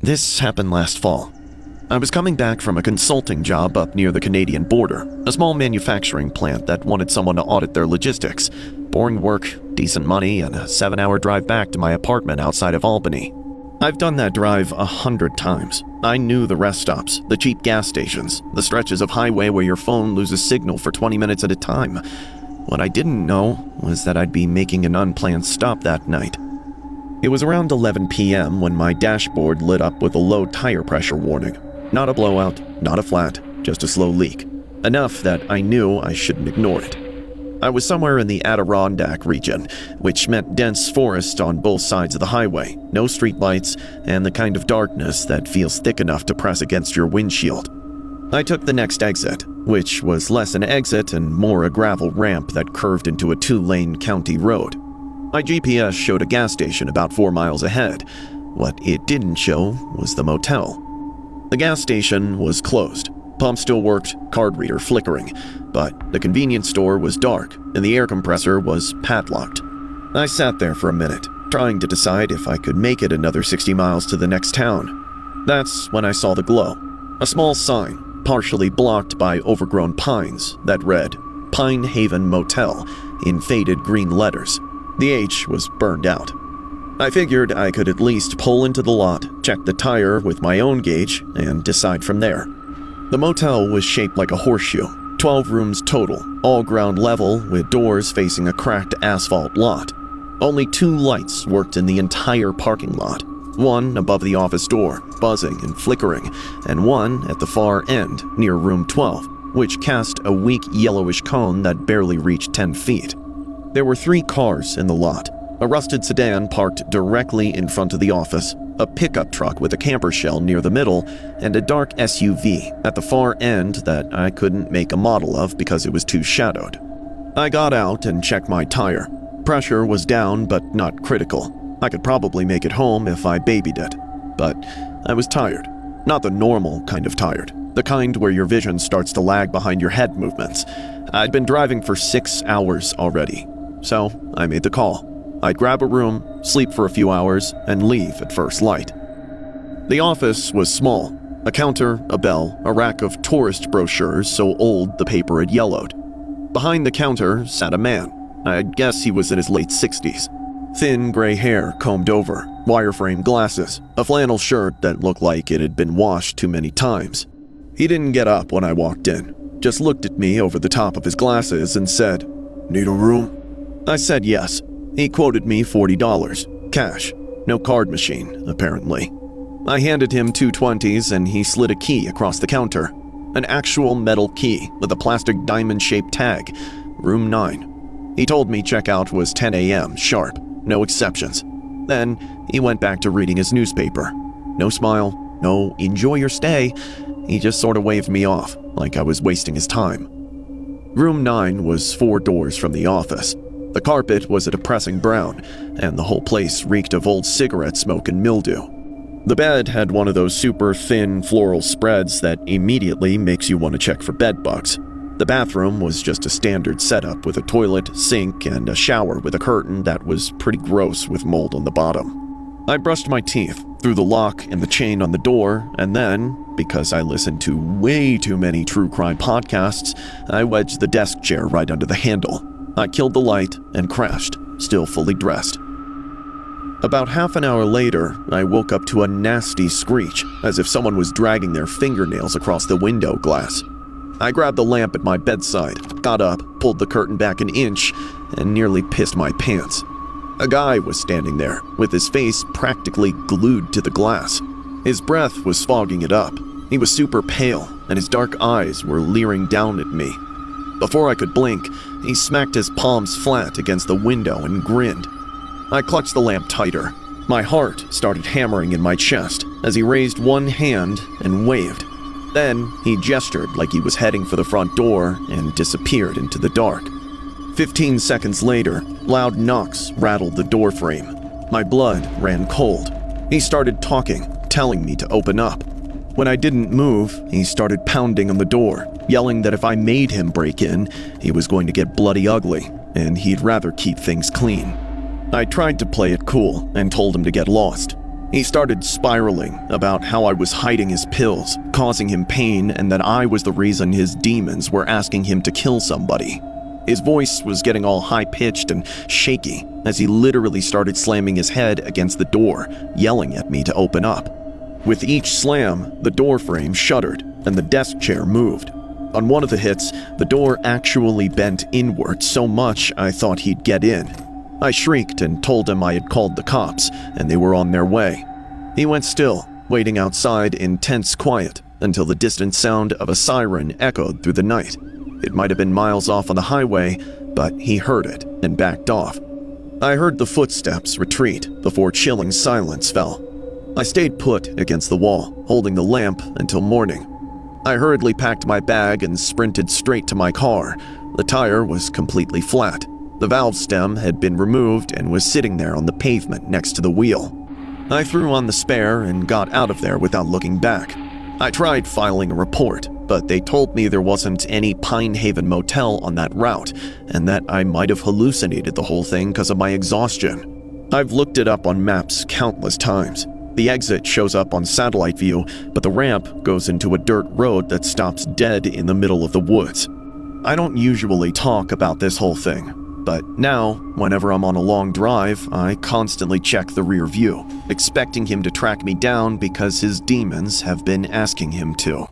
This happened last fall. I was coming back from a consulting job up near the Canadian border, a small manufacturing plant that wanted someone to audit their logistics. Boring work, decent money, and a 7-hour drive back to my apartment outside of Albany. I've done that drive 100 times. I knew the rest stops, the cheap gas stations, the stretches of highway where your phone loses signal for 20 minutes at a time. What I didn't know was that I'd be making an unplanned stop that night. It was around 11 p.m. when my dashboard lit up with a low tire pressure warning. Not a blowout, not a flat, just a slow leak. Enough that I knew I shouldn't ignore it. I was somewhere in the Adirondack region, which meant dense forest on both sides of the highway, no streetlights, and the kind of darkness that feels thick enough to press against your windshield. I took the next exit, which was less an exit and more a gravel ramp that curved into a 2-lane county road. My GPS showed a gas station about 4 miles ahead. What it didn't show was the motel. The gas station was closed. Pump still worked, card reader flickering, but the convenience store was dark and the air compressor was padlocked. I sat there for a minute, trying to decide if I could make it another 60 miles to the next town. That's when I saw the glow. A small sign, partially blocked by overgrown pines, that read, Pine Haven Motel, in faded green letters. The H was burned out. I figured I could at least pull into the lot, check the tire with my own gauge, and decide from there. The motel was shaped like a horseshoe, 12 rooms total, all ground level with doors facing a cracked asphalt lot. Only 2 lights worked in the entire parking lot, one above the office door, buzzing and flickering, and one at the far end near room 12, which cast a weak yellowish cone that barely reached 10 feet. There were 3 cars in the lot. A rusted sedan parked directly in front of the office, a pickup truck with a camper shell near the middle, and a dark SUV at the far end that I couldn't make a model of because it was too shadowed. I got out and checked my tire. Pressure was down but not critical. I could probably make it home if I babied it. But I was tired. Not the normal kind of tired. The kind where your vision starts to lag behind your head movements. I'd been driving for 6 hours already. So I made the call. I'd grab a room, sleep for a few hours, and leave at first light. The office was small. A counter, a bell, a rack of tourist brochures so old the paper had yellowed. Behind the counter sat a man. I'd guess he was in his late 60s. Thin gray hair combed over, wireframe glasses, a flannel shirt that looked like it had been washed too many times. He didn't get up when I walked in, just looked at me over the top of his glasses and said, "Need a room?" I said yes. He quoted me $40, cash, no card machine, apparently. I handed him 2 20s and he slid a key across the counter. An actual metal key with a plastic diamond-shaped tag, room 9. He told me checkout was 10 a.m. sharp, no exceptions. Then he went back to reading his newspaper. No smile, no enjoy your stay. He just sort of waved me off, like I was wasting his time. Room 9 was 4 doors from the office. The carpet was a depressing brown, and the whole place reeked of old cigarette smoke and mildew. The bed had one of those super thin floral spreads that immediately makes you want to check for bed bugs. The bathroom was just a standard setup with a toilet, sink, and a shower with a curtain that was pretty gross with mold on the bottom. I brushed my teeth, threw the lock and the chain on the door, and then, because I listened to way too many true crime podcasts, I wedged the desk chair right under the handle. I killed the light and crashed, still fully dressed. About half an hour later, I woke up to a nasty screech, as if someone was dragging their fingernails across the window glass. I grabbed the lamp at my bedside, got up, pulled the curtain back an inch, and nearly pissed my pants. A guy was standing there, with his face practically glued to the glass. His breath was fogging it up. He was super pale, and his dark eyes were leering down at me. Before I could blink, he smacked his palms flat against the window and grinned. I clutched the lamp tighter. My heart started hammering in my chest as he raised one hand and waved. Then he gestured like he was heading for the front door and disappeared into the dark. 15 seconds later, loud knocks rattled the door frame. My blood ran cold. He started talking, telling me to open up. When I didn't move, he started pounding on the door, yelling that if I made him break in, he was going to get bloody ugly, and he'd rather keep things clean. I tried to play it cool and told him to get lost. He started spiraling about how I was hiding his pills, causing him pain, and that I was the reason his demons were asking him to kill somebody. His voice was getting all high-pitched and shaky as he literally started slamming his head against the door, yelling at me to open up. With each slam, the door frame shuddered and the desk chair moved. On one of the hits, the door actually bent inward so much I thought he'd get in. I shrieked and told him I had called the cops and they were on their way. He went still, waiting outside in tense quiet until the distant sound of a siren echoed through the night. It might have been miles off on the highway, but he heard it and backed off. I heard the footsteps retreat before chilling silence fell. I stayed put against the wall, holding the lamp until morning. I hurriedly packed my bag and sprinted straight to my car. The tire was completely flat. The valve stem had been removed and was sitting there on the pavement next to the wheel. I threw on the spare and got out of there without looking back. I tried filing a report, but they told me there wasn't any Pine Haven Motel on that route, and that I might have hallucinated the whole thing because of my exhaustion. I've looked it up on maps countless times. The exit shows up on satellite view, but the ramp goes into a dirt road that stops dead in the middle of the woods. I don't usually talk about this whole thing, but now, whenever I'm on a long drive, I constantly check the rear view, expecting him to track me down because his demons have been asking him to.